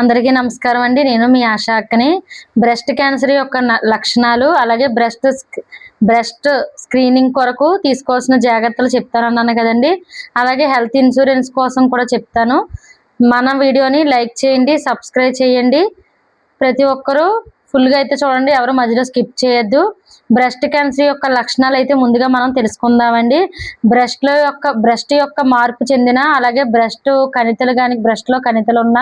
అందరికీ నమస్కారం అండి. నేను మీ ఆశా అక్కని. బ్రెస్ట్ క్యాన్సర్ యొక్క లక్షణాలు, అలాగే బ్రెస్ట్ స్క్రీనింగ్ కొరకు తీసుకోవాల్సిన జాగ్రత్తలు చెప్తానన్నాను కదండి. అలాగే హెల్త్ ఇన్సూరెన్స్ కోసం కూడా చెప్తాను. మన వీడియోని లైక్ చేయండి, సబ్స్క్రైబ్ చేయండి. ప్రతి ఒక్కరూ ఫుల్గా అయితే చూడండి, ఎవరు మధ్యలో స్కిప్ చేయొద్దు. బ్రెస్ట్ క్యాన్సర్ యొక్క లక్షణాలు అయితే ముందుగా మనం తెలుసుకుందామండి. బ్రెస్ట్ యొక్క మార్పు చెందిన, అలాగే బ్రెస్ట్లో కణితులు ఉన్న,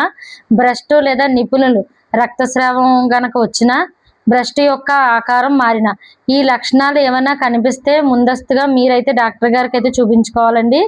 బ్రెస్ట్ లేదా నిపుణులు రక్తస్రావం గనక వచ్చిన, బ్రెస్ట్ యొక్క ఆకారం మారిన, ఈ లక్షణాలు ఏమైనా కనిపిస్తే ముందస్తుగా మీరైతే డాక్టర్ గారికి అయితే చూపించుకోవాలండి.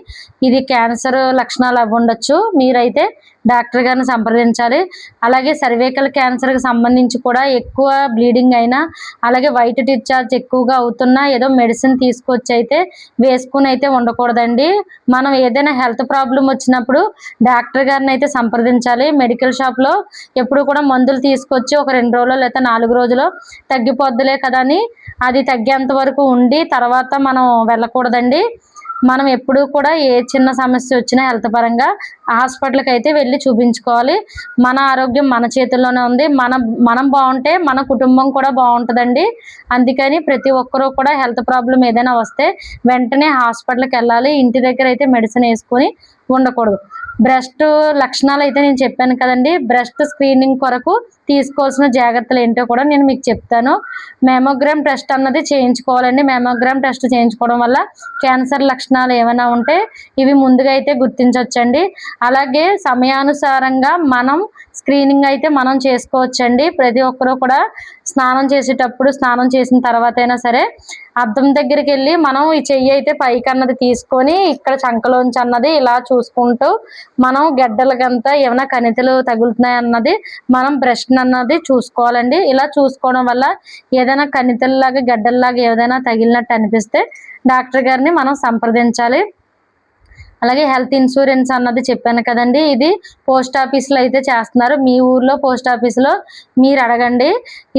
ఇది క్యాన్సర్ లక్షణాలు అవ్వండొచ్చు. మీరైతే డాక్టర్ గారిని సంప్రదించాలి. అలాగే సర్వైకల్ క్యాన్సర్కి సంబంధించి కూడా ఎక్కువ బ్లీడింగ్ అయినా, అలాగే వైట్ డిశ్చార్జ్ ఎక్కువగా అవుతున్నా ఏదో మెడిసిన్ తీసుకొచ్చి అయితే వేసుకుని అయితే ఉండకూడదండి. మనం ఏదైనా హెల్త్ ప్రాబ్లం వచ్చినప్పుడు డాక్టర్ గారిని అయితే సంప్రదించాలి. మెడికల్ షాప్లో ఎప్పుడు కూడా మందులు తీసుకొచ్చి ఒక 2 రోజులు లేదా 4 రోజులు తగ్గిపోద్దులే కదా అని అది తగ్గేంత వరకు ఉండి తర్వాత మనం వెళ్ళకూడదండి. మనం ఎప్పుడూ కూడా ఏ చిన్న సమస్య వచ్చినా హెల్త్ పరంగా హాస్పిటల్కి అయితే వెళ్ళి చూపించుకోవాలి. మన ఆరోగ్యం మన చేతుల్లోనే ఉంది. మనం బాగుంటే మన కుటుంబం కూడా బాగుంటుందండి. అందుకని ప్రతి ఒక్కరూ కూడా హెల్త్ ప్రాబ్లం ఏదైనా వస్తే వెంటనే హాస్పిటల్కి వెళ్ళాలి. ఇంటి దగ్గర అయితే మెడిసిన్ వేసుకొని ఉండకూడదు. బ్రెస్ట్ లక్షణాలు అయితే నేను చెప్పాను కదండి. బ్రెస్ట్ స్క్రీనింగ్ కొరకు తీసుకోవాల్సిన జాగ్రత్తలు ఏంటో కూడా నేను మీకు చెప్తాను. మ్యామోగ్రామ్ టెస్ట్ అన్నది చేయించుకోవాలండి. మ్యామోగ్రామ్ టెస్ట్ చేయించుకోవడం వల్ల క్యాన్సర్ లక్షణాలు ఏమైనా ఉంటే ఇవి ముందుగా అయితే గుర్తించవచ్చండి. అలాగే సమయానుసారంగా మనం స్క్రీనింగ్ అయితే మనం చేసుకోవచ్చండి. ప్రతి ఒక్కరూ కూడా స్నానం చేసిన తర్వాత అయినా సరే అద్దం దగ్గరికి వెళ్ళి మనం ఈ చెయ్యి అయితే పైకి అన్నది తీసుకొని ఇక్కడ చంకలోంచి అన్నది ఇలా చూసుకుంటూ మనం గడ్డలకంతా ఏమైనా కణితులు తగులుతున్నాయి అన్నది మనం బ్రెస్ట్ అన్నది చూసుకోవాలండి. ఇలా చూసుకోవడం వల్ల ఏదైనా కణితుల్లాగా గడ్డల్లాగా ఏదైనా తగిలినట్టు అనిపిస్తే డాక్టర్ గారిని మనం సంప్రదించాలి. అలాగే హెల్త్ ఇన్సూరెన్స్ అన్నది చెప్పాను కదండి. ఇది పోస్ట్ ఆఫీస్లో అయితే చేస్తున్నారు. మీ ఊర్లో పోస్ట్ ఆఫీస్లో మీరు అడగండి.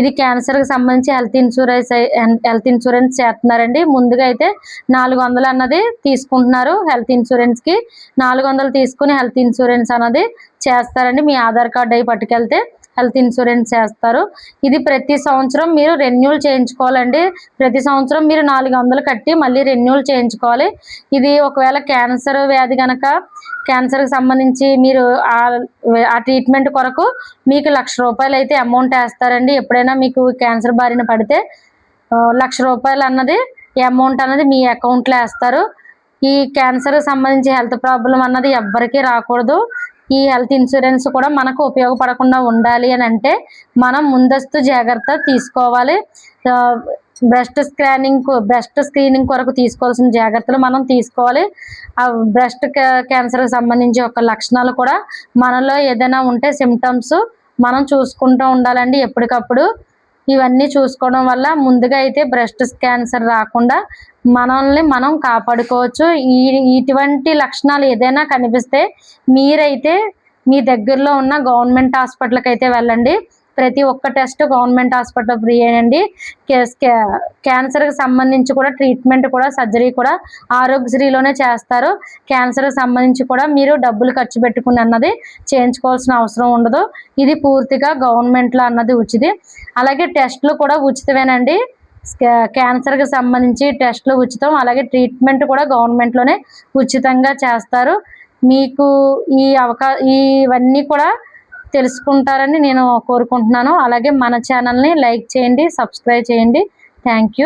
ఇది క్యాన్సర్కి సంబంధించి హెల్త్ ఇన్సూరెన్స్ చేస్తున్నారండి. ముందుగా అయితే 400 అన్నది తీసుకుంటున్నారు. హెల్త్ ఇన్సూరెన్స్కి 400 తీసుకుని హెల్త్ ఇన్సూరెన్స్ అన్నది చేస్తారండి. మీ ఆధార్ కార్డు అవి పట్టుకెళ్తే హెల్త్ ఇన్సూరెన్స్ చేస్తారు. ఇది ప్రతి సంవత్సరం మీరు రెన్యూల్ చేయించుకోవాలండి. ప్రతి సంవత్సరం మీరు 400 కట్టి మళ్ళీ రెన్యూల్ చేయించుకోవాలి. ఇది ఒకవేళ క్యాన్సర్ వ్యాధి కనుక క్యాన్సర్కి సంబంధించి మీరు ఆ ట్రీట్మెంట్ కొరకు మీకు ₹1,00,000 అయితే అమౌంట్ వేస్తారండి. ఎప్పుడైనా మీకు క్యాన్సర్ బారిన పడితే ₹1,00,000 అన్నది అమౌంట్ అన్నది మీ అకౌంట్లో వేస్తారు. ఈ క్యాన్సర్కి సంబంధించి హెల్త్ ప్రాబ్లం అన్నది ఎవ్వరికీ రాకూడదు. ఈ హెల్త్ ఇన్సూరెన్స్ కూడా మనకు ఉపయోగపడకుండా ఉండాలి అని అంటే మనం ముందస్తు జాగ్రత్త తీసుకోవాలి. బ్రెస్ట్ స్క్రీనింగ్ కొరకు తీసుకోవాల్సిన జాగ్రత్తలు మనం తీసుకోవాలి. ఆ బ్రెస్ట్ క్యాన్సర్కి సంబంధించి ఒక లక్షణాలు కూడా మనలో ఏదైనా ఉంటే సిమ్టమ్స్ మనం చూసుకుంటూ ఉండాలండి ఎప్పటికప్పుడు. ఇవన్నీ చూసుకోవడం వల్ల ముందుగా అయితే బ్రెస్ట్ క్యాన్సర్ రాకుండా మనల్ని మనం కాపాడుకోవచ్చు. ఇటువంటి లక్షణాలు ఏదైనా కనిపిస్తే మీరైతే మీ దగ్గరలో ఉన్న గవర్నమెంట్ హాస్పిటల్కి అయితే వెళ్ళండి. ప్రతి ఒక్క టెస్ట్ గవర్నమెంట్ హాస్పిటల్ ఫ్రీ అండి. క్యాన్సర్కి సంబంధించి కూడా ట్రీట్మెంట్ కూడా సర్జరీ కూడా ఆరోగ్యశ్రీలోనే చేస్తారు. క్యాన్సర్కి సంబంధించి కూడా మీరు డబ్బులు ఖర్చు పెట్టుకుని అన్నది చేయించుకోవాల్సిన అవసరం ఉండదు. ఇది పూర్తిగా గవర్నమెంట్లో అన్నది ఉచితం. అలాగే టెస్టులు కూడా ఉచితమేనండి. క్యాన్సర్కి సంబంధించి టెస్టులు ఉచితం. అలాగే ట్రీట్మెంట్ కూడా గవర్నమెంట్లోనే ఉచితంగా చేస్తారు. మీకు ఇవన్నీ కూడా తెలుసుకుంటారని నేను కోరుకుంటున్నాను. అలాగే మన ఛానల్ని లైక్ చేయండి, సబ్స్క్రైబ్ చేయండి. Thank you.